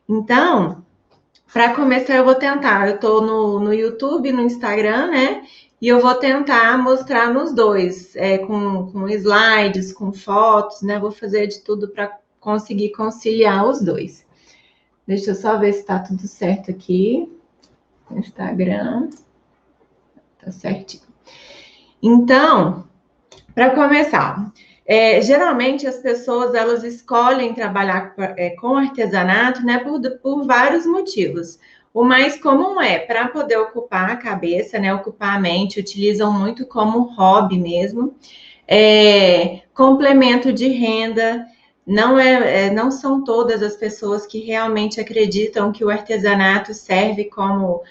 Então, para começar, eu vou tentar. Eu estou no YouTube, no Instagram, né? E eu vou tentar mostrar nos dois, com slides, com fotos, né? Vou fazer de tudo para conseguir conciliar os dois. Deixa eu só ver se está tudo certo aqui. Instagram, tá certinho. Então, para começar, geralmente as pessoas elas escolhem trabalhar com artesanato, né, por vários motivos. O mais comum é para poder ocupar a cabeça, né, ocupar a mente, utilizam muito como hobby mesmo. Complemento de renda. Não são todas as pessoas que realmente acreditam que o artesanato serve como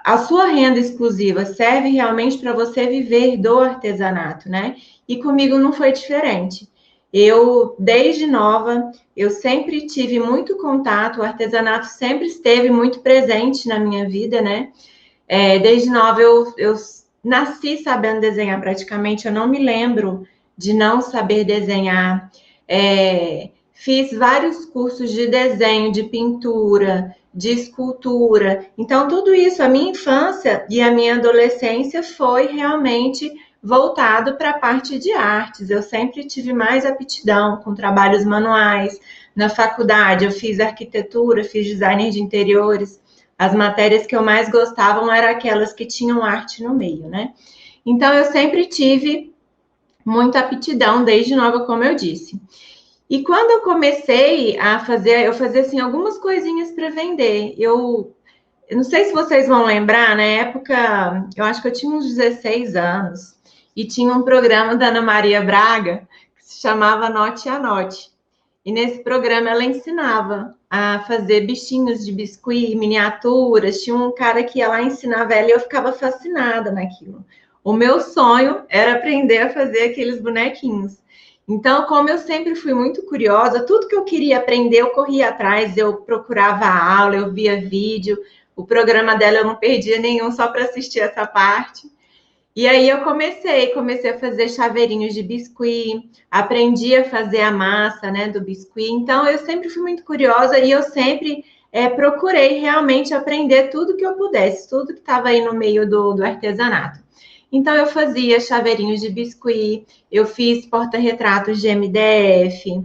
a sua renda exclusiva, serve realmente para você viver do artesanato, né? E comigo não foi diferente. Eu, desde nova, eu sempre tive muito contato, o artesanato sempre esteve muito presente na minha vida, né? Desde nova eu nasci sabendo desenhar praticamente, eu não me lembro de não saber desenhar. Fiz vários cursos de desenho, de pintura, de escultura. Então, tudo isso, a minha infância e a minha adolescência foi realmente voltado para a parte de artes. Eu sempre tive mais aptidão com trabalhos manuais. Na faculdade, eu fiz arquitetura, fiz design de interiores. As matérias que eu mais gostava eram aquelas que tinham arte no meio, né? Então, eu sempre tive muita aptidão desde nova, como eu disse. E quando eu comecei a fazer, eu fazia assim algumas coisinhas para vender. Eu não sei se vocês vão lembrar, na época, eu acho que eu tinha uns 16 anos e tinha um programa da Ana Maria Braga que se chamava Note a Note. E nesse programa ela ensinava a fazer bichinhos de biscuit, miniaturas. Tinha um cara que ia lá ensinar ela e eu ficava fascinada naquilo. O meu sonho era aprender a fazer aqueles bonequinhos. Então, como eu sempre fui muito curiosa, tudo que eu queria aprender, eu corria atrás, eu procurava aula, eu via vídeo. O programa dela eu não perdia nenhum só para assistir essa parte. E aí eu comecei a fazer chaveirinhos de biscuit, aprendi a fazer a massa, né, do biscuit. Então eu sempre fui muito curiosa e eu sempre procurei realmente aprender tudo que eu pudesse, tudo que estava aí no meio do artesanato. Então eu fazia chaveirinhos de biscuit, eu fiz porta-retratos de MDF,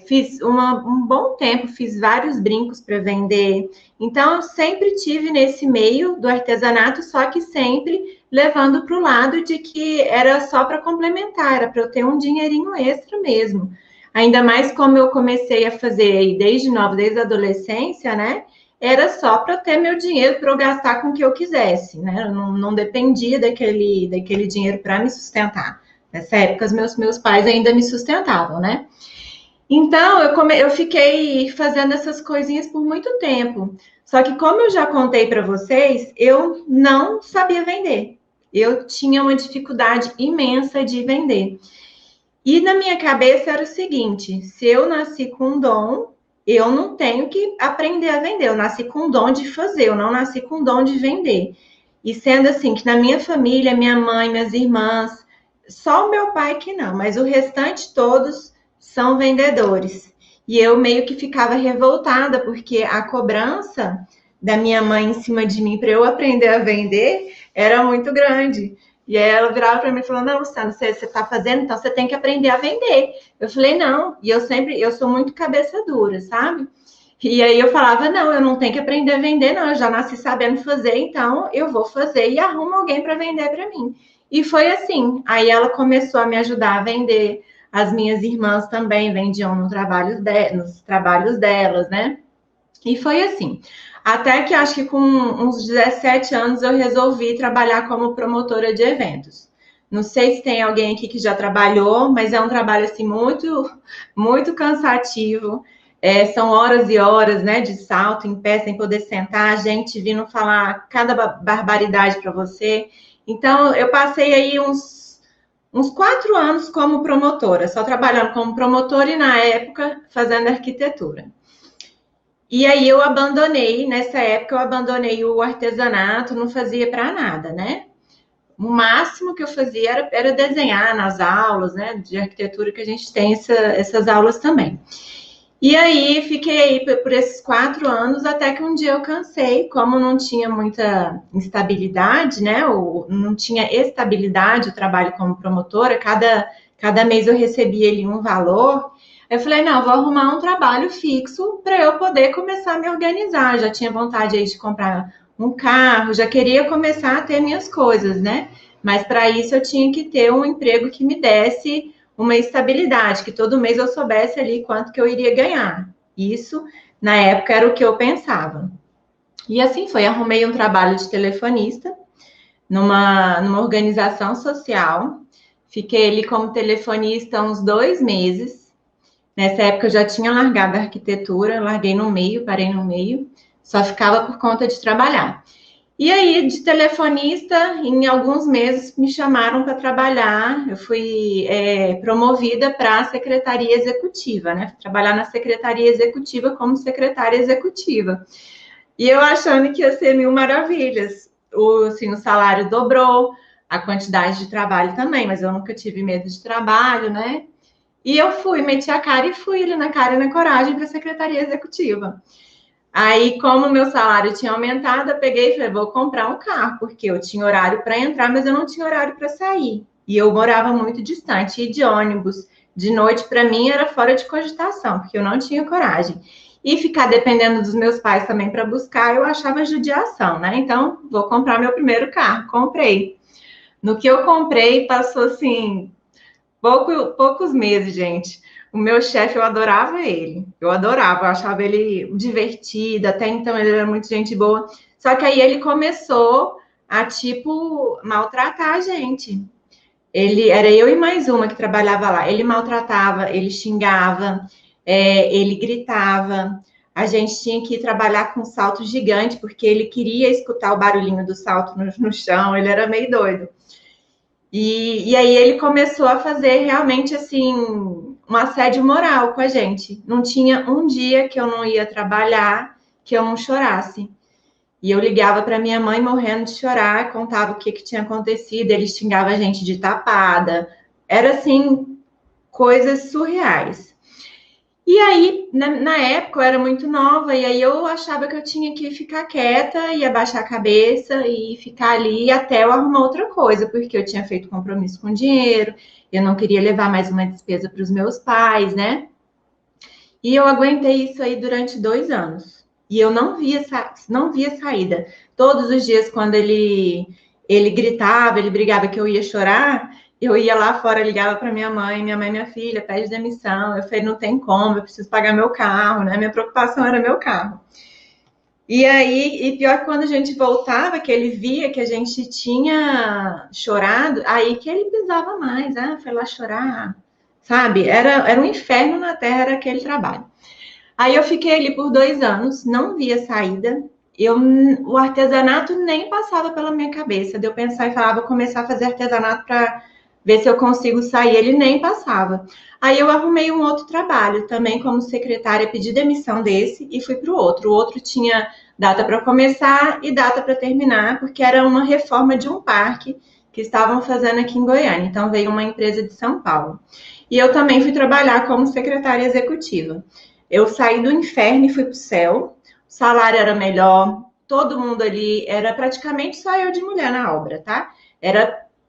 fiz um bom tempo, fiz vários brincos para vender. Então eu sempre tive nesse meio do artesanato, só que sempre levando para o lado de que era só para complementar, era para eu ter um dinheirinho extra mesmo. Ainda mais como eu comecei a fazer desde nova, desde a adolescência, né? Era só para ter meu dinheiro para eu gastar com o que eu quisesse, né? Eu não dependia daquele dinheiro para me sustentar. Nessa época, os meus pais ainda me sustentavam, né? Então, eu fiquei fazendo essas coisinhas por muito tempo. Só que, como eu já contei para vocês, eu não sabia vender. Eu tinha uma dificuldade imensa de vender. E na minha cabeça era o seguinte: se eu nasci com um dom, eu não tenho que aprender a vender. Eu nasci com um dom de fazer, eu não nasci com um dom de vender. E sendo assim, que na minha família, minha mãe, minhas irmãs, só o meu pai que não, mas o restante todos são vendedores. E eu meio que ficava revoltada, porque a cobrança da minha mãe em cima de mim para eu aprender a vender era muito grande. E aí ela virava para mim e falou: Não, Luciana, você está fazendo, então você tem que aprender a vender. Eu falei: Não, e eu sou muito cabeça dura, sabe? E aí eu falava: Não, eu não tenho que aprender a vender, não, eu já nasci sabendo fazer, então eu vou fazer e arrumo alguém para vender para mim. E foi assim. Aí ela começou a me ajudar a vender. As minhas irmãs também vendiam nos trabalhos delas, né? E foi assim. Até que acho que com uns 17 anos eu resolvi trabalhar como promotora de eventos. Não sei se tem alguém aqui que já trabalhou, mas é um trabalho assim muito cansativo. São horas e horas, né, de salto em pé sem poder sentar, a gente vindo falar cada barbaridade para você. Então eu passei aí uns 4 anos como promotora, só trabalhando como promotora e na época fazendo arquitetura. E aí nessa época eu abandonei o artesanato, não fazia para nada, né? O máximo que eu fazia era desenhar nas aulas, né, de arquitetura, que a gente tem essas aulas também. E aí fiquei aí por esses 4 anos, até que um dia eu cansei, como não tinha muita instabilidade, né? Ou não tinha estabilidade o trabalho como promotora, cada mês eu recebia ali um valor. Eu falei, não, vou arrumar um trabalho fixo para eu poder começar a me organizar. Já tinha vontade aí de comprar um carro, já queria começar a ter minhas coisas, né? Mas para isso eu tinha que ter um emprego que me desse uma estabilidade, que todo mês eu soubesse ali quanto que eu iria ganhar. Isso, na época, era o que eu pensava. E assim foi, arrumei um trabalho de telefonista numa organização social. Fiquei ali como telefonista uns 2 meses. Nessa época eu já tinha largado a arquitetura, larguei no meio, parei no meio, só ficava por conta de trabalhar. E aí, de telefonista, em alguns meses me chamaram para trabalhar. Eu fui promovida para a secretaria executiva, né? Fui trabalhar na secretaria executiva como secretária executiva. E eu achando que ia ser mil maravilhas. O salário dobrou, a quantidade de trabalho também, mas eu nunca tive medo de trabalho, né? E eu fui, meti a cara e fui ali na cara e na coragem para a secretaria executiva. Aí, como o meu salário tinha aumentado, eu peguei e falei, vou comprar um carro, porque eu tinha horário para entrar, mas eu não tinha horário para sair. E eu morava muito distante, e de ônibus, de noite, para mim, era fora de cogitação, porque eu não tinha coragem. E ficar dependendo dos meus pais também para buscar, eu achava judiação, né? Então, vou comprar meu primeiro carro. Comprei. No que eu comprei, passou assim, poucos meses, gente. O meu chefe, eu adorava ele. Eu adorava, eu achava ele divertido. Até então, ele era muito gente boa. Só que aí ele começou a, tipo, maltratar a gente. Ele era eu e mais uma que trabalhava lá. Ele maltratava, ele xingava, ele gritava. A gente tinha que ir trabalhar com um salto gigante, porque ele queria escutar o barulhinho do salto no chão. Ele era meio doido. E aí ele começou a fazer realmente assim um assédio moral com a gente. Não tinha um dia que eu não ia trabalhar que eu não chorasse. E eu ligava para minha mãe morrendo de chorar, contava o que tinha acontecido, ele xingava a gente de tapada. Era assim, coisas surreais. E aí, na época, eu era muito nova, e aí eu achava que eu tinha que ficar quieta e abaixar a cabeça e ficar ali até eu arrumar outra coisa, porque eu tinha feito compromisso com dinheiro, eu não queria levar mais uma despesa para os meus pais, né? E eu aguentei isso aí durante 2 anos. E eu não via saída. Todos os dias, quando ele gritava, ele brigava que eu ia chorar, eu ia lá fora, ligava para minha mãe, minha filha, pede demissão. Eu falei, não tem como, eu preciso pagar meu carro, né? Minha preocupação era meu carro. E aí, e pior que quando a gente voltava, que ele via que a gente tinha chorado, aí que ele pisava mais, foi lá chorar, sabe? Era um inferno na terra, era aquele trabalho. Aí eu fiquei ali por 2 anos, não via saída. O artesanato nem passava pela minha cabeça. De eu pensar e falar, vou começar a fazer artesanato para ver se eu consigo sair. Ele nem passava. Aí eu arrumei um outro trabalho também como secretária, pedi demissão desse e fui para o outro. O outro tinha data para começar e data para terminar, porque era uma reforma de um parque que estavam fazendo aqui em Goiânia. Então veio uma empresa de São Paulo. E eu também fui trabalhar como secretária executiva. Eu saí do inferno e fui para o céu. O salário era melhor, todo mundo ali era praticamente só eu de mulher na obra, tá?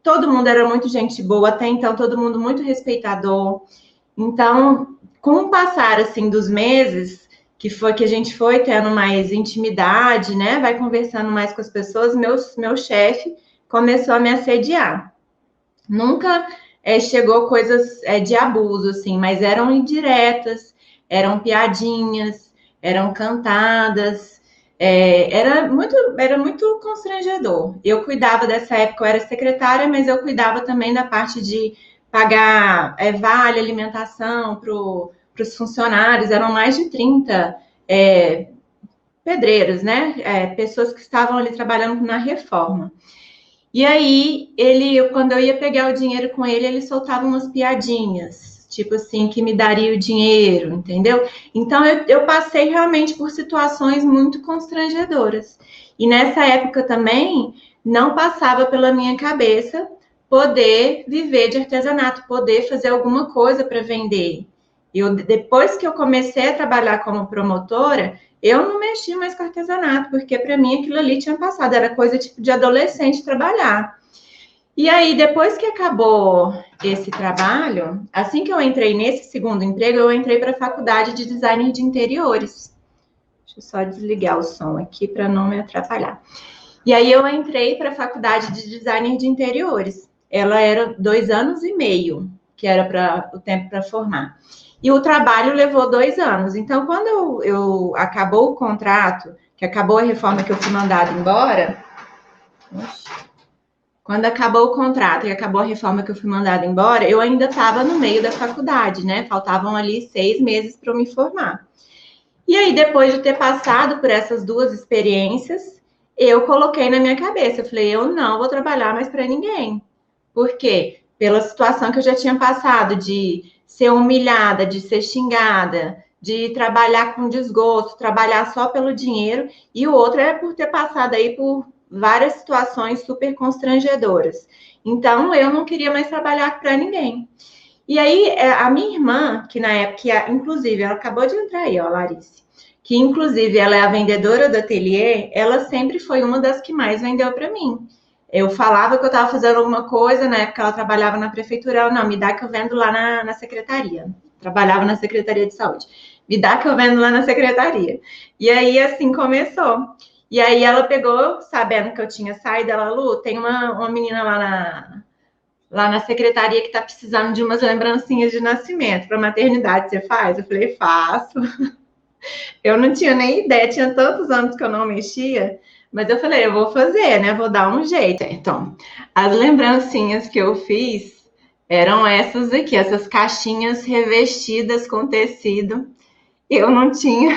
Todo mundo era muito gente boa, até então todo mundo muito respeitador. Então, com o passar assim dos meses, que foi que a gente foi tendo mais intimidade, né? Vai conversando mais com as pessoas, meu chefe começou a me assediar. Nunca chegou coisas de abuso, assim, mas eram indiretas, eram piadinhas, eram cantadas, era muito constrangedor. Eu cuidava dessa época, eu era secretária, mas eu cuidava também da parte de pagar vale alimentação para os funcionários, eram mais de 30 pedreiros, né? Pessoas que estavam ali trabalhando na reforma. E aí, quando eu ia pegar o dinheiro com ele, ele soltava umas piadinhas, tipo assim, que me daria o dinheiro, entendeu? Então, eu passei realmente por situações muito constrangedoras. E nessa época também, não passava pela minha cabeça poder viver de artesanato, poder fazer alguma coisa para vender. Depois que eu comecei a trabalhar como promotora, eu não mexi mais com artesanato, porque para mim aquilo ali tinha passado, era coisa tipo de adolescente trabalhar. E aí, depois que acabou esse trabalho, assim que eu entrei nesse segundo emprego, eu entrei para a faculdade de design de interiores. Deixa eu só desligar o som aqui para não me atrapalhar. E aí eu entrei para a faculdade de design de interiores. Ela era 2 anos e meio, que era o tempo para formar. E o trabalho levou 2 anos. Então, quando eu acabou o contrato, que acabou a reforma que eu fui mandada embora, quando acabou o contrato e acabou a reforma que eu fui mandada embora, eu ainda estava no meio da faculdade, né? Faltavam ali 6 meses para eu me formar. E aí, depois de ter passado por essas duas experiências, eu coloquei na minha cabeça, eu falei, eu não vou trabalhar mais para ninguém. Por quê? Pela situação que eu já tinha passado de ser humilhada, de ser xingada, de trabalhar com desgosto, trabalhar só pelo dinheiro, e o outro é por ter passado aí por várias situações super constrangedoras. Então, eu não queria mais trabalhar para ninguém. E aí, a minha irmã, que na época, inclusive, ela acabou de entrar aí, ó, Larice, que inclusive ela é a vendedora do ateliê, ela sempre foi uma das que mais vendeu para mim. Eu falava que eu estava fazendo alguma coisa, na época ela trabalhava na prefeitura, ela, não, me dá que eu vendo lá na secretaria. Trabalhava na Secretaria de Saúde. Me dá que eu vendo lá na secretaria. E aí, assim, começou. E aí ela pegou, sabendo que eu tinha saído, ela, Lu, tem uma menina lá na secretaria que está precisando de umas lembrancinhas de nascimento para maternidade, você faz? Eu falei, faço. Eu não tinha nem ideia, tinha tantos anos que eu não mexia, mas eu falei, eu vou fazer, né? Vou dar um jeito. Então, as lembrancinhas que eu fiz eram essas aqui, essas caixinhas revestidas com tecido. Eu não tinha,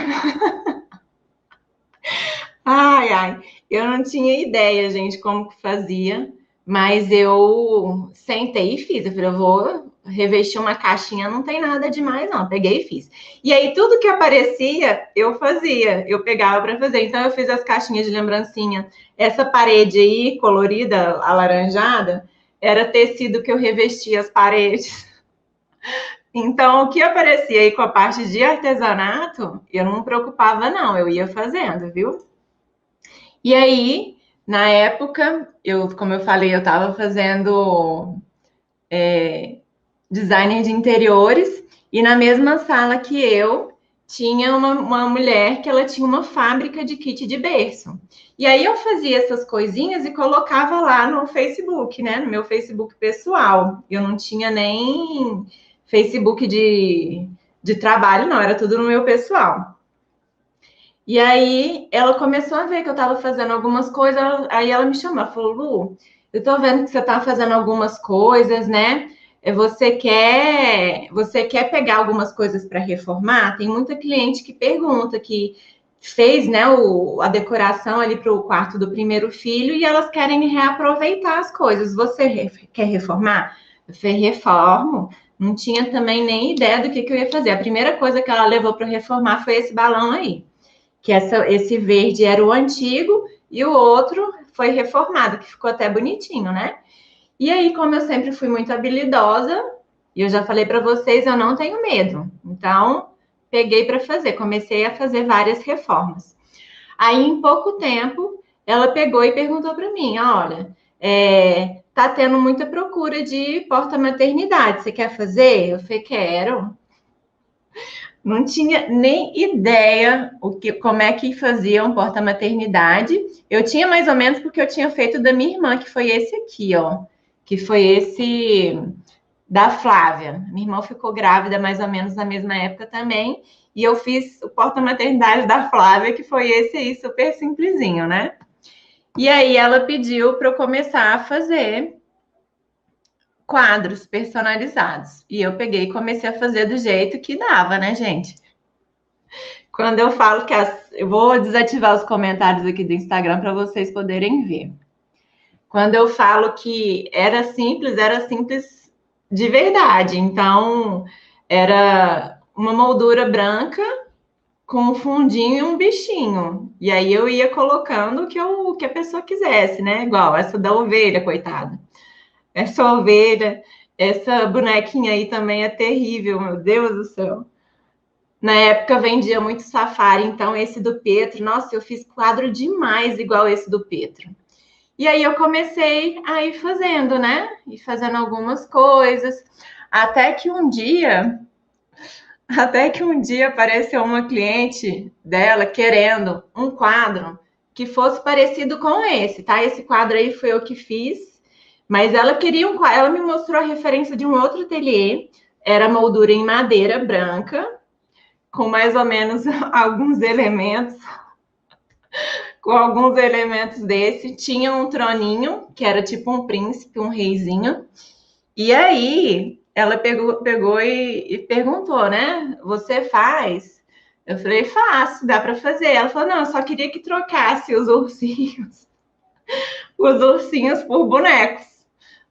ai, eu não tinha ideia, gente, como que fazia, mas eu sentei e fiz. Eu falei, eu vou revestir uma caixinha, não tem nada demais, não. Peguei e fiz. E aí, tudo que aparecia, eu fazia, eu pegava para fazer. Então, eu fiz as caixinhas de lembrancinha. Essa parede aí, colorida, alaranjada, era tecido que eu revestia as paredes. Então, o que aparecia aí com a parte de artesanato, eu não me preocupava, não. Eu ia fazendo, viu? E aí, na época, como eu falei, eu estava fazendo designer de interiores, e na mesma sala que eu, tinha uma mulher que ela tinha uma fábrica de kit de berço. E aí eu fazia essas coisinhas e colocava lá no Facebook, né? No meu Facebook pessoal. Eu não tinha nem Facebook de trabalho, não, era tudo no meu pessoal. E aí ela começou a ver que eu estava fazendo algumas coisas, aí ela me chamou, ela falou, Lu, eu tô vendo que você está fazendo algumas coisas, né? Você quer pegar algumas coisas para reformar? Tem muita cliente que pergunta, que fez, né, a decoração ali para o quarto do primeiro filho e elas querem reaproveitar as coisas. Você quer reformar? Eu falei, reformo. Não tinha também nem ideia do que eu ia fazer. A primeira coisa que ela levou para reformar foi esse balão aí, que esse verde era o antigo e o outro foi reformado, que ficou até bonitinho, né? E aí, como eu sempre fui muito habilidosa, e eu já falei para vocês, eu não tenho medo. Então, peguei para fazer, comecei a fazer várias reformas. Aí, em pouco tempo, ela pegou e perguntou para mim: olha, tá tendo muita procura de porta-maternidade, você quer fazer? Eu falei, quero. Não tinha nem ideia como é que fazia um porta-maternidade. Eu tinha mais ou menos porque eu tinha feito da minha irmã, que foi esse aqui, ó. Que foi esse da Flávia. Minha irmã ficou grávida mais ou menos na mesma época também. E eu fiz o porta-maternidade da Flávia, que foi esse aí, super simplesinho, né? E aí ela pediu para eu começar a fazer quadros personalizados. E eu peguei e comecei a fazer do jeito que dava, né, gente? Quando eu falo que eu vou desativar os comentários aqui do Instagram para vocês poderem ver. Quando eu falo que era simples de verdade. Então, era uma moldura branca com um fundinho e um bichinho. E aí eu ia colocando o que a pessoa quisesse, né? Igual essa da ovelha, coitada. Essa ovelha, Essa bonequinha aí também é terrível, meu Deus do céu. Na época vendia muito Safari, então esse do Petro, nossa, eu fiz quadro demais igual esse do Petro. E aí eu comecei a ir fazendo, né? E fazendo algumas coisas, até que um dia, até que um dia apareceu uma cliente dela querendo um quadro que fosse parecido com esse, tá? Esse quadro aí foi eu que fiz, mas ela queria um quadro, ela me mostrou a referência de um outro ateliê, era moldura em madeira branca, com mais ou menos alguns elementos, com alguns elementos desse. Tinha um troninho, que era tipo um príncipe, um reizinho. E aí ela pegou e perguntou, né? Você faz? Eu falei, faço, dá para fazer. Ela falou, não, eu só queria que trocasse os ursinhos por bonecos.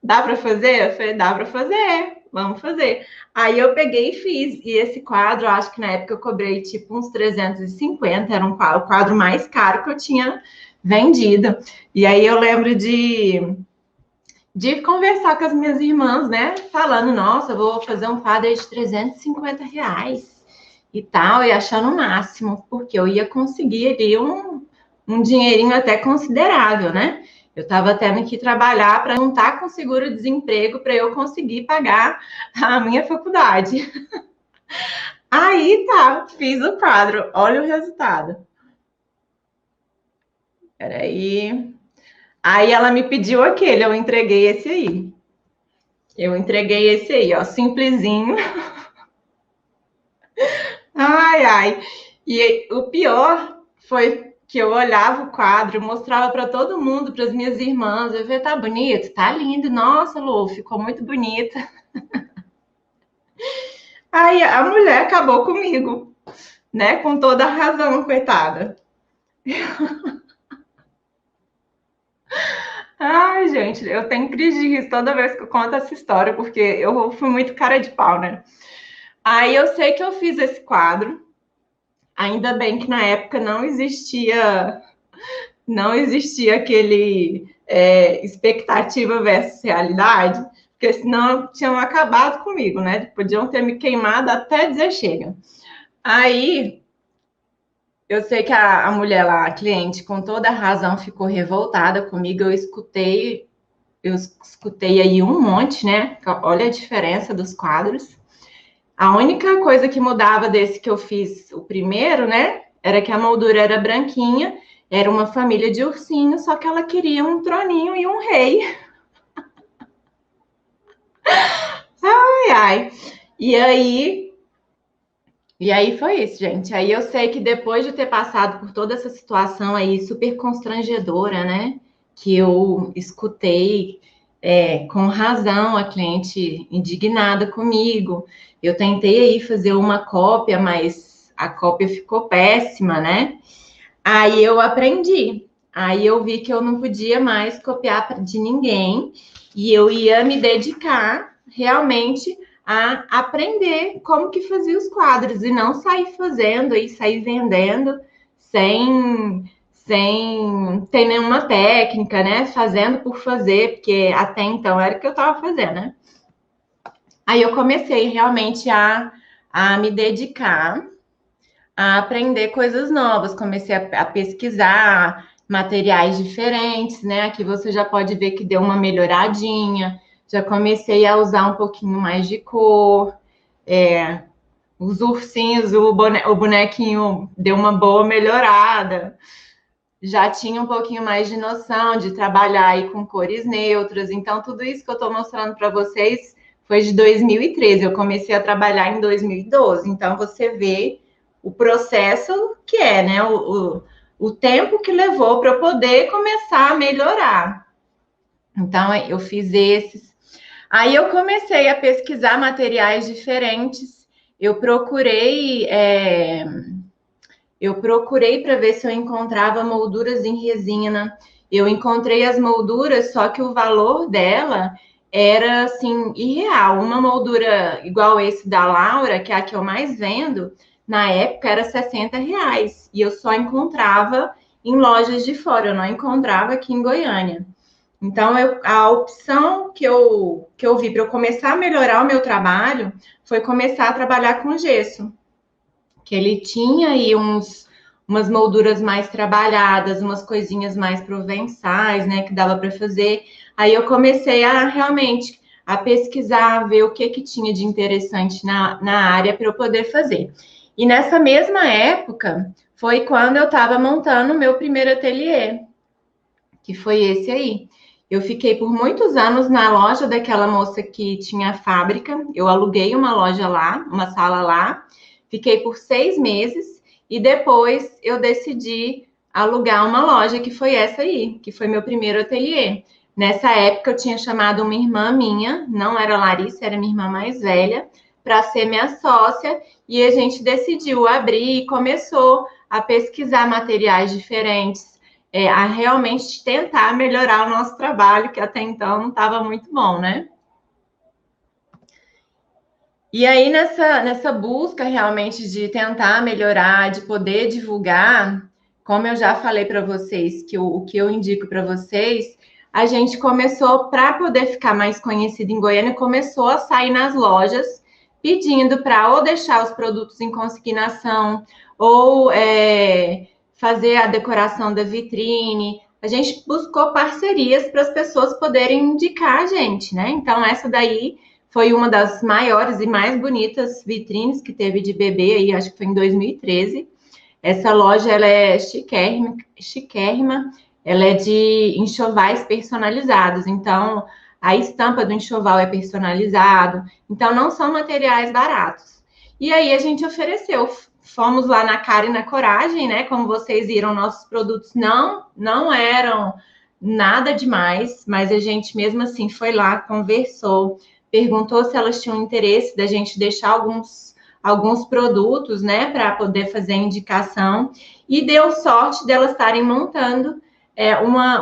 Dá para fazer? Eu falei, dá para fazer, vamos fazer. Aí eu peguei e fiz. E esse quadro, acho que na época eu cobrei tipo uns 350, era o quadro mais caro que eu tinha vendido. E aí eu lembro de conversar com as minhas irmãs, né? Falando, nossa, eu vou fazer um quadro de R$ 350 e tal, e achando o máximo, porque eu ia conseguir ali um dinheirinho até considerável, né? Eu estava tendo que trabalhar para juntar com seguro-desemprego para eu conseguir pagar a minha faculdade. Aí tá, fiz o quadro, olha o resultado. Peraí. Aí ela me pediu aquele, eu entreguei esse aí. Eu entreguei esse aí, ó, simplesinho. Ai, ai. E o pior foi que eu olhava o quadro, mostrava para todo mundo, para as minhas irmãs. Eu falei, tá bonito, tá lindo. Nossa, Lu, ficou muito bonita. Aí a mulher acabou comigo, né? Com toda a razão, coitada. Ai, gente, eu tenho crise de riso toda vez que eu conto essa história, porque eu fui muito cara de pau, né? Aí eu sei que eu fiz esse quadro. Ainda bem que na época não existia aquele expectativa versus realidade, porque senão tinham acabado comigo, né? Podiam ter me queimado até dizer chega. Aí eu sei que a mulher lá, a cliente, com toda a razão, ficou revoltada comigo. Eu escutei aí um monte, né? Olha a diferença dos quadros. A única coisa que mudava desse que eu fiz o primeiro, né? Era que a moldura era branquinha, era uma família de ursinhos, só que ela queria um troninho e um rei. Ai, ai. E aí, e aí foi isso, gente. Aí eu sei que depois de ter passado por toda essa situação aí super constrangedora, né? Que eu escutei com razão a cliente indignada comigo. Eu tentei aí fazer uma cópia, mas a cópia ficou péssima, né? Aí eu aprendi. Aí eu vi que eu não podia mais copiar de ninguém e eu ia me dedicar realmente a aprender como que fazia os quadros e não sair fazendo e sair vendendo sem ter nenhuma técnica, né? Fazendo por fazer, porque até então era o que eu estava fazendo, né? Aí eu comecei realmente a me dedicar a aprender coisas novas, comecei a pesquisar materiais diferentes, né? Aqui você já pode ver que deu uma melhoradinha, já comecei a usar um pouquinho mais de cor, os ursinhos, o bonequinho deu uma boa melhorada, já tinha um pouquinho mais de noção de trabalhar aí com cores neutras, então tudo isso que eu estou mostrando para vocês foi de 2013, eu comecei a trabalhar em 2012, então você vê o processo que é, né? O tempo que levou para eu poder começar a melhorar. Então, eu fiz esses. Aí eu comecei a pesquisar materiais diferentes. Eu procurei para ver se eu encontrava molduras em resina. Eu encontrei as molduras, só que o valor dela era assim irreal. Uma moldura igual esse da Laura, que é a que eu mais vendo, na época era R$ 60 e eu só encontrava em lojas de fora, eu não encontrava aqui em Goiânia. Então, a opção que eu vi para eu começar a melhorar o meu trabalho foi começar a trabalhar com gesso, que ele tinha aí umas molduras mais trabalhadas, umas coisinhas mais provençais, né, que dava para fazer. Aí eu comecei a realmente a pesquisar, ver o que tinha de interessante na área para eu poder fazer. E nessa mesma época foi quando eu estava montando o meu primeiro ateliê, que foi esse aí. Eu fiquei por muitos anos na loja daquela moça que tinha fábrica. Eu aluguei uma loja lá, uma sala lá. Fiquei por 6 meses e depois eu decidi alugar uma loja que foi essa aí, que foi meu primeiro ateliê. Nessa época eu tinha chamado uma irmã minha, não era Larissa, era minha irmã mais velha, para ser minha sócia e a gente decidiu abrir e começou a pesquisar materiais diferentes, a realmente tentar melhorar o nosso trabalho, que até então não estava muito bom, né? E aí, nessa busca realmente de tentar melhorar, de poder divulgar, como eu já falei para vocês, que o que eu indico para vocês, a gente começou, para poder ficar mais conhecido em Goiânia, começou a sair nas lojas pedindo para ou deixar os produtos em consignação, ou fazer a decoração da vitrine. A gente buscou parcerias para as pessoas poderem indicar a gente, né? Então, essa daí foi uma das maiores e mais bonitas vitrines que teve de bebê aí, acho que foi em 2013. Essa loja, ela é chiquérrima, chiquérrima, ela é de enxovais personalizados, então a estampa do enxoval é personalizado, então não são materiais baratos. E aí a gente ofereceu, fomos lá na cara e na coragem, né? Como vocês viram, nossos produtos não eram nada demais, mas a gente mesmo assim foi lá, conversou, perguntou se elas tinham interesse da gente deixar alguns produtos, né, para poder fazer a indicação, e deu sorte delas estarem montando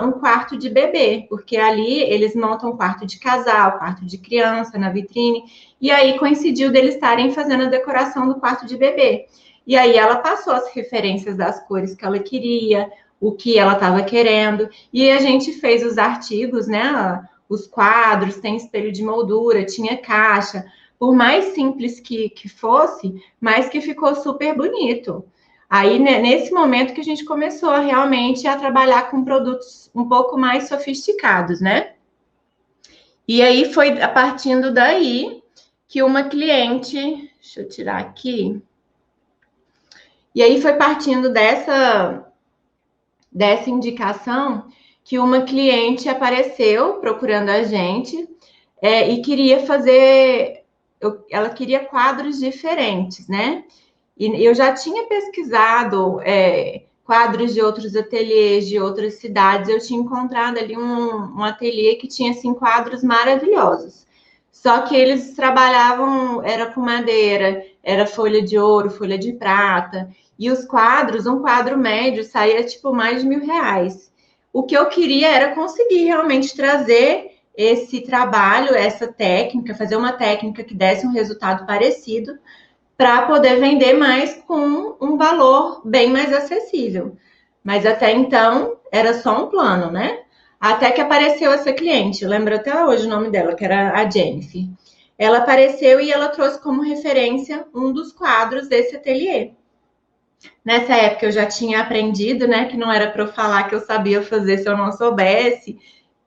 um quarto de bebê, porque ali eles montam quarto de casal, quarto de criança na vitrine, e aí coincidiu deles estarem fazendo a decoração do quarto de bebê. E aí ela passou as referências das cores que ela queria, o que ela estava querendo, e a gente fez os artigos, né, os quadros, tem espelho de moldura, tinha caixa, por mais simples que fosse, mas que ficou super bonito. Aí, né, nesse momento que a gente começou realmente a trabalhar com produtos um pouco mais sofisticados, né? E aí foi a partindo daí que uma cliente, deixa eu tirar aqui, e aí foi partindo dessa indicação que uma cliente apareceu procurando a gente e queria fazer, ela queria quadros diferentes, né? E eu já tinha pesquisado quadros de outros ateliês, de outras cidades, eu tinha encontrado ali um ateliê que tinha assim, quadros maravilhosos. Só que eles trabalhavam, era com madeira, era folha de ouro, folha de prata, e os quadros, um quadro médio saía tipo mais de R$ 1.000. O que eu queria era conseguir realmente trazer esse trabalho, essa técnica, fazer uma técnica que desse um resultado parecido, para poder vender mais com um valor bem mais acessível. Mas até então era só um plano, né? Até que apareceu essa cliente, eu lembro até hoje o nome dela, que era a Jennifer. Ela apareceu e ela trouxe como referência um dos quadros desse ateliê. Nessa época eu já tinha aprendido, né, que não era para eu falar que eu sabia fazer se eu não soubesse,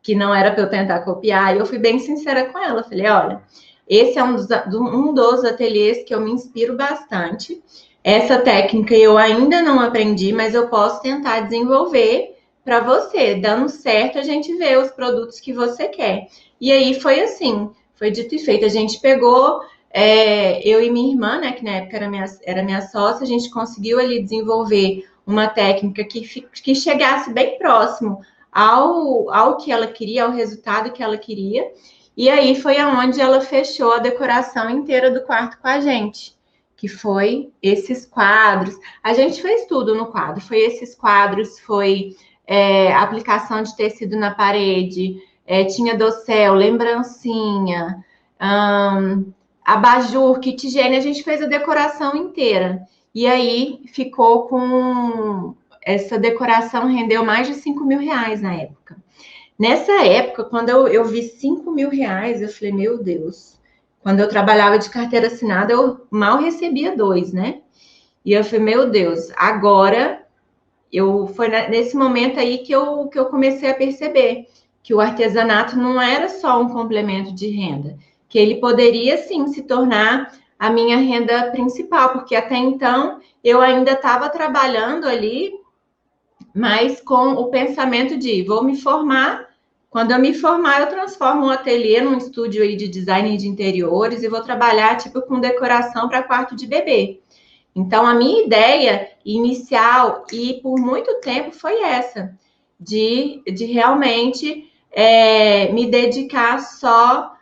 que não era para eu tentar copiar. E eu fui bem sincera com ela, falei, olha, esse é um dos ateliês que eu me inspiro bastante. Essa técnica eu ainda não aprendi, mas eu posso tentar desenvolver para você. Dando certo, a gente vê os produtos que você quer. E aí foi assim, foi dito e feito. A gente pegou, eu e minha irmã, né, que na época era minha sócia, a gente conseguiu ali desenvolver uma técnica que chegasse bem próximo ao que ela queria, ao resultado que ela queria. E aí foi aonde ela fechou a decoração inteira do quarto com a gente, que foi esses quadros. A gente fez tudo no quadro, foi esses quadros, foi aplicação de tecido na parede, tinha dossel, lembrancinha, abajur, kit higiene, a gente fez a decoração inteira. E aí ficou com essa decoração, rendeu mais de R$ 5.000 na época. Nessa época, quando eu vi 5.000 reais, eu falei, meu Deus. Quando eu trabalhava de carteira assinada, eu mal recebia 2, né? E eu falei, meu Deus, agora foi nesse momento aí que eu comecei a perceber que o artesanato não era só um complemento de renda, que ele poderia sim se tornar a minha renda principal, porque até então eu ainda estava trabalhando ali, mas com o pensamento de vou me formar. Quando eu me formar, eu transformo um ateliê num estúdio aí de design de interiores e vou trabalhar tipo com decoração para quarto de bebê. Então, a minha ideia inicial, e por muito tempo, foi essa, de realmente me dedicar só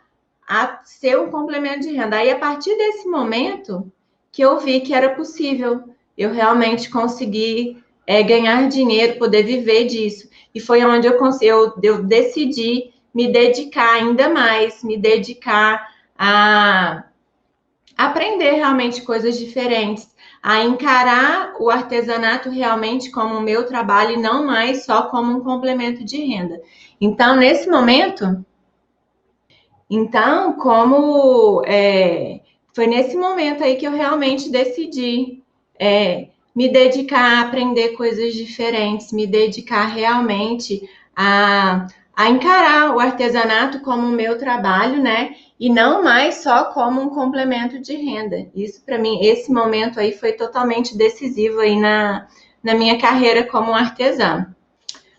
a ser um complemento de renda. Aí, a partir desse momento, que eu vi que era possível eu realmente conseguir ganhar dinheiro, poder viver disso. E foi onde eu decidi me dedicar ainda mais, me dedicar a aprender realmente coisas diferentes, a encarar o artesanato realmente como o meu trabalho e não mais só como um complemento de renda. Então, nesse momento, foi nesse momento aí que eu realmente decidi me dedicar a aprender coisas diferentes, me dedicar realmente a encarar o artesanato como o meu trabalho, né? E não mais só como um complemento de renda. Isso, para mim, esse momento aí foi totalmente decisivo aí na minha carreira como artesã.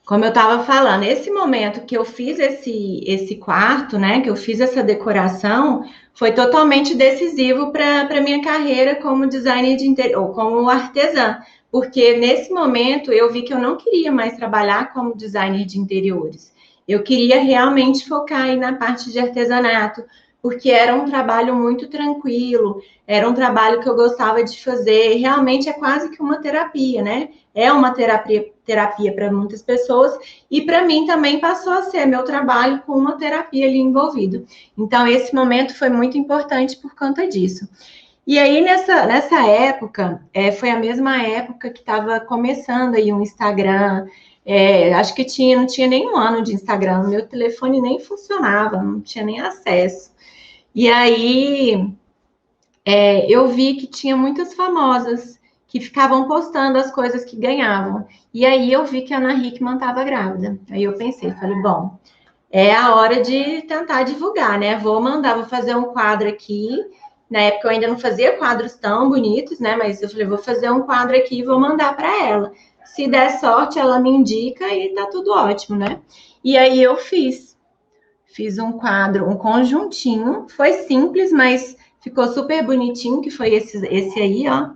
Como eu estava falando, esse momento que eu fiz esse quarto, né, que eu fiz essa decoração, foi totalmente decisivo para a minha carreira como designer de interior, ou como artesã, porque nesse momento eu vi que eu não queria mais trabalhar como designer de interiores. Eu queria realmente focar aí na parte de artesanato, porque era um trabalho muito tranquilo, era um trabalho que eu gostava de fazer, realmente é quase que uma terapia, né? É uma terapia para muitas pessoas e para mim também passou a ser meu trabalho com uma terapia ali envolvido. Então, esse momento foi muito importante por conta disso. E aí, nessa época, foi a mesma época que estava começando aí um Instagram. Acho que não tinha nem um ano de Instagram, meu telefone nem funcionava, não tinha nem acesso. E aí, eu vi que tinha muitas famosas que ficavam postando as coisas que ganhavam. E aí eu vi que a Ana Hickman estava grávida. Aí eu pensei, falei, bom, é a hora de tentar divulgar, né? Vou fazer um quadro aqui. Na época eu ainda não fazia quadros tão bonitos, né? Mas eu falei, vou fazer um quadro aqui e vou mandar para ela. Se der sorte, ela me indica e tá tudo ótimo, né? E aí eu fiz um quadro, um conjuntinho. Foi simples, mas ficou super bonitinho, que foi esse aí, ó.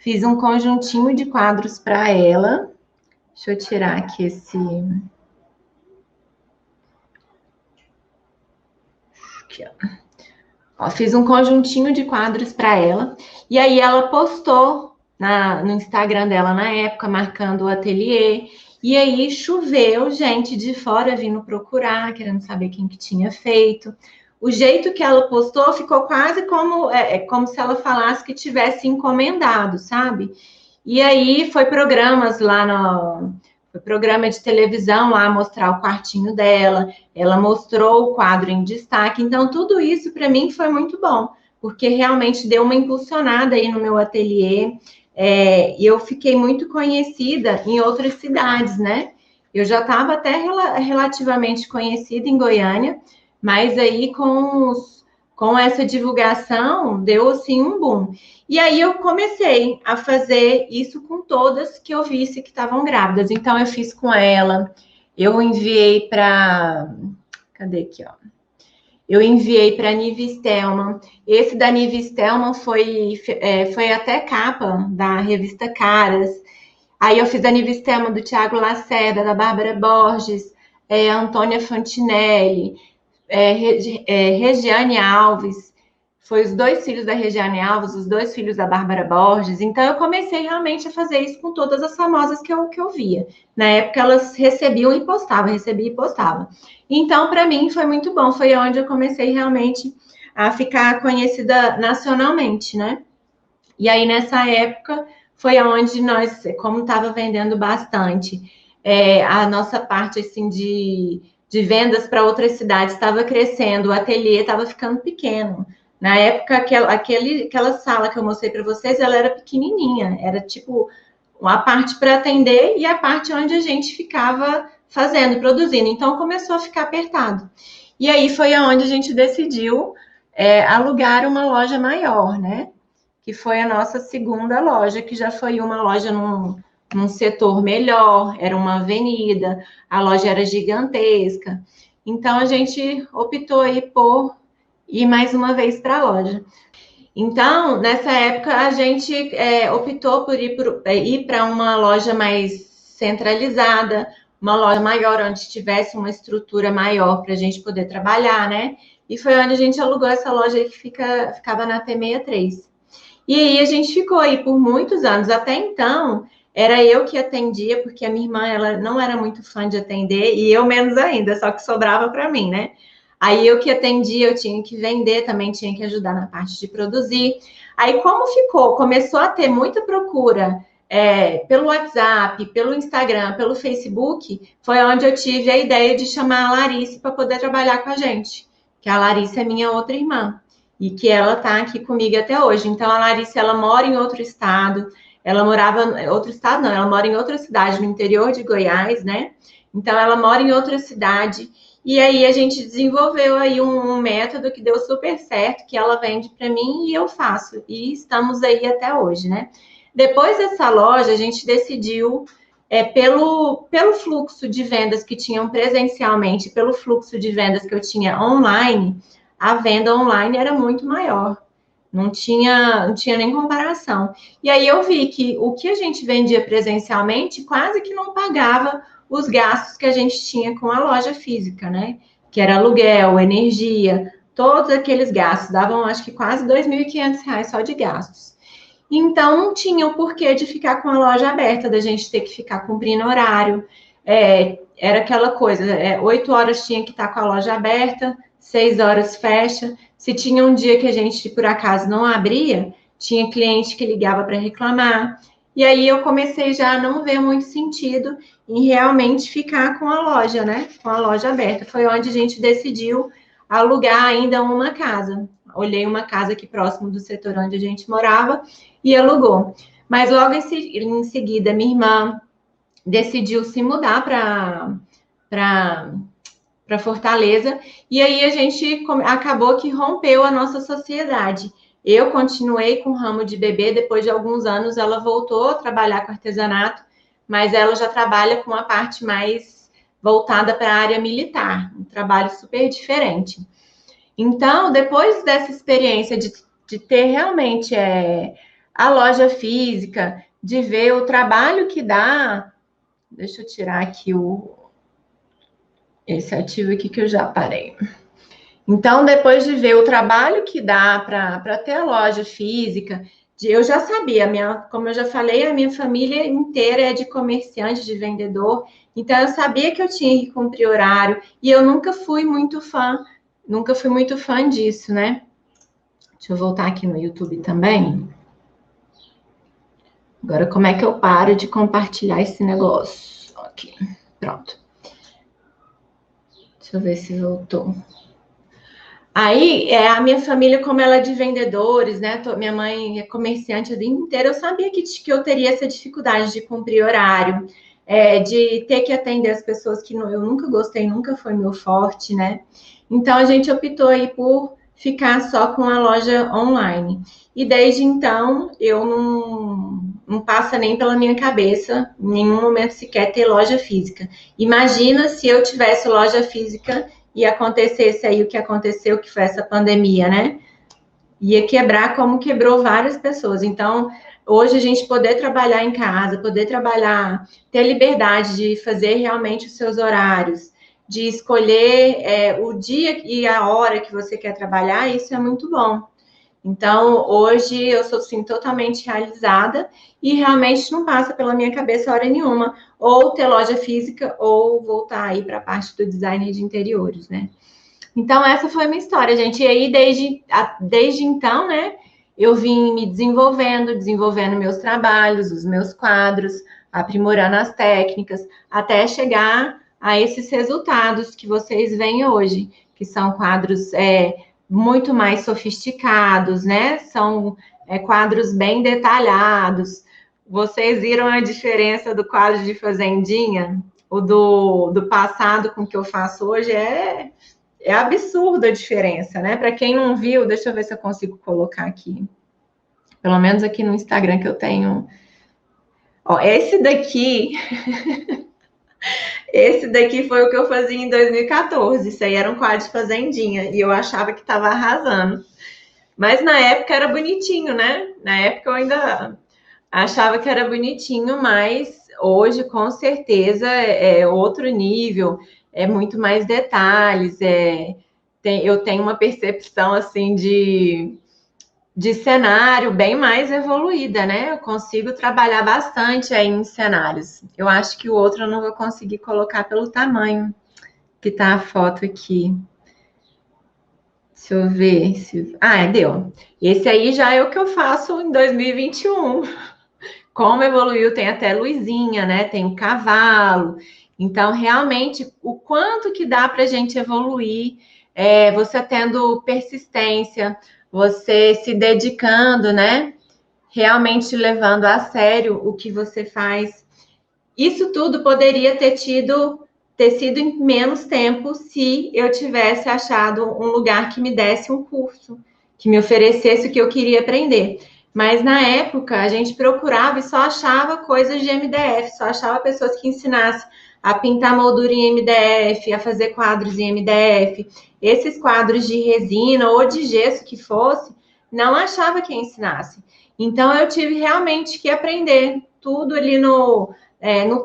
Fiz um conjuntinho de quadros para ela. Deixa eu tirar aqui esse. Aqui, ó. Ó, fiz um conjuntinho de quadros para ela. E aí ela postou no Instagram dela na época, marcando o ateliê. E aí choveu gente de fora vindo procurar, querendo saber quem que tinha feito. O jeito que ela postou ficou quase como se ela falasse que tivesse encomendado, sabe? E aí foi programa de televisão lá mostrar o quartinho dela, ela mostrou o quadro em destaque. Então, tudo isso para mim foi muito bom, porque realmente deu uma impulsionada aí no meu ateliê. E eu fiquei muito conhecida em outras cidades, né? Eu já estava até relativamente conhecida em Goiânia, mas aí com essa divulgação deu assim um boom. E aí eu comecei a fazer isso com todas que eu visse que estavam grávidas. Então eu fiz com ela, eu enviei para. Cadê aqui, ó? Eu enviei para a Nive Stelman. Esse da Nive Stelman foi até capa da revista Caras. Aí eu fiz a Nive Stelman do Tiago Lacerda, da Bárbara Borges, Antônia Fantinelli, Regiane Alves, foi os 2 filhos da Regiane Alves, os 2 filhos da Bárbara Borges. Então, eu comecei realmente a fazer isso com todas as famosas que eu via. Na época, elas recebiam e postavam, recebia e postava. Então, para mim, foi muito bom. Foi onde eu comecei realmente a ficar conhecida nacionalmente, né? E aí, nessa época, foi onde nós, como estava vendendo bastante, a nossa parte, assim, de vendas para outras cidades estava crescendo, o ateliê estava ficando pequeno. Na época, aquela sala que eu mostrei para vocês, ela era pequenininha, era tipo uma parte para atender e a parte onde a gente ficava fazendo, produzindo. Então, começou a ficar apertado. E aí foi aonde a gente decidiu alugar uma loja maior, né? Que foi a nossa segunda loja, que já foi uma loja num setor melhor, era uma avenida, a loja era gigantesca. Então, a gente optou aí por ir mais uma vez para a loja. Então, nessa época, a gente optou por ir para uma loja mais centralizada, uma loja maior, onde tivesse uma estrutura maior para a gente poder trabalhar, né? E foi onde a gente alugou essa loja que ficava na T63. E aí a gente ficou aí por muitos anos. Até então, era eu que atendia, porque a minha irmã ela não era muito fã de atender, e eu menos ainda, só que sobrava para mim, né? Aí eu que atendia, eu tinha que vender, também tinha que ajudar na parte de produzir. Aí, como ficou? Começou a ter muita procura pelo WhatsApp, pelo Instagram, pelo Facebook, foi onde eu tive a ideia de chamar a Larissa para poder trabalhar com a gente. Que a Larissa é minha outra irmã e que ela está aqui comigo até hoje. Então, a Larissa, ela mora em outro estado, ela morava em outro estado, não, ela mora em outra cidade, no interior de Goiás, né? Então, ela mora em outra cidade, e aí a gente desenvolveu aí um método que deu super certo, que ela vende para mim e eu faço, e estamos aí até hoje, né? Depois dessa loja, a gente decidiu, pelo fluxo de vendas que tinham presencialmente, pelo fluxo de vendas que eu tinha online, a venda online era muito maior. Não tinha nem comparação. E aí eu vi que o que a gente vendia presencialmente quase que não pagava os gastos que a gente tinha com a loja física, né? Que era aluguel, energia, todos aqueles gastos. Davam, acho que quase R$ 2.500 só de gastos. Então, não tinha o porquê de ficar com a loja aberta, da gente ter que ficar cumprindo horário. Era aquela coisa, 8 horas tinha que estar com a loja aberta, 6 horas fecha. Se tinha um dia que a gente, por acaso, não abria, tinha cliente que ligava para reclamar. E aí eu comecei já a não ver muito sentido em realmente ficar com a loja, né? Com a loja aberta. Foi onde a gente decidiu alugar ainda uma casa. Olhei uma casa aqui próximo do setor onde a gente morava e alugou. Mas logo em seguida, minha irmã decidiu se mudar para Fortaleza, e aí a gente acabou que rompeu a nossa sociedade. Eu continuei com o ramo de bebê, depois de alguns anos ela voltou a trabalhar com artesanato, mas ela já trabalha com a parte mais voltada para a área militar, um trabalho super diferente. Então, depois dessa experiência de ter realmente a loja física, de ver o trabalho que dá, deixa eu tirar aqui esse ativo aqui que eu já parei. Então, depois de ver o trabalho que dá para ter a loja física, eu já sabia, como eu já falei, a minha família inteira é de comerciante, de vendedor, então eu sabia que eu tinha que cumprir horário, e eu nunca fui muito fã disso, né? Deixa eu voltar aqui no YouTube também. Agora, como é que eu paro de compartilhar esse negócio? Ok, pronto. Deixa eu ver se voltou. Aí, a minha família, como ela é de vendedores, né? Minha mãe é comerciante a vida inteira, eu sabia que eu teria essa dificuldade de cumprir horário, de ter que atender as pessoas que eu nunca gostei, nunca foi meu forte, né? Então, a gente optou aí por ficar só com a loja online. E desde então, eu não passa nem pela minha cabeça, em nenhum momento sequer ter loja física. Imagina se eu tivesse loja física e acontecesse aí o que aconteceu, que foi essa pandemia, né? Ia quebrar como quebrou várias pessoas. Então, hoje a gente poder trabalhar em casa, poder trabalhar, ter liberdade de fazer realmente os seus horários, de escolher o dia e a hora que você quer trabalhar, isso é muito bom. Então, hoje eu sou, assim, totalmente realizada e realmente não passa pela minha cabeça hora nenhuma ou ter loja física ou voltar aí para a parte do design de interiores, né? Então, essa foi a minha história, gente. E aí, desde então, né, eu vim me desenvolvendo meus trabalhos, os meus quadros, aprimorando as técnicas, até chegar a esses resultados que vocês veem hoje, que são quadros muito mais sofisticados, né? São quadros bem detalhados. Vocês viram a diferença do quadro de fazendinha? O do passado com o que eu faço hoje é absurda a diferença, né? Para quem não viu, deixa eu ver se eu consigo colocar aqui. Pelo menos aqui no Instagram que eu tenho. Ó, esse daqui foi o que eu fazia em 2014. Isso aí era um quadro de fazendinha e eu achava que estava arrasando. Mas na época era bonitinho, né? Na época eu ainda achava que era bonitinho, mas hoje com certeza é outro nível, é muito mais detalhes, eu tenho uma percepção assim de cenário bem mais evoluída, né? Eu consigo trabalhar bastante aí em cenários. Eu acho que o outro eu não vou conseguir colocar pelo tamanho que tá a foto aqui. Deixa eu ver se. Deu. Esse aí já é o que eu faço em 2021. Como evoluiu, tem até luzinha, né? Tem o cavalo. Então, realmente, o quanto que dá para a gente evoluir, você tendo persistência, você se dedicando, né? Realmente levando a sério o que você faz. Isso tudo poderia ter sido em menos tempo se eu tivesse achado um lugar que me desse um curso, que me oferecesse o que eu queria aprender. Mas na época a gente procurava e só achava coisas de MDF, só achava pessoas que ensinassem a pintar moldura em MDF, a fazer quadros em MDF. Esses quadros de resina ou de gesso que fosse, não achava quem ensinasse. Então eu tive realmente que aprender tudo ali no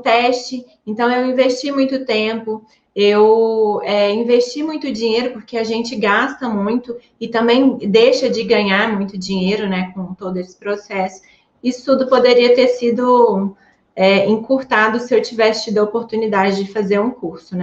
teste. Então eu investi muito tempo, eu investi muito dinheiro, porque a gente gasta muito e também deixa de ganhar muito dinheiro, né, com todo esse processo. Isso tudo poderia ter sido encurtado se eu tivesse tido a oportunidade de fazer um curso, né?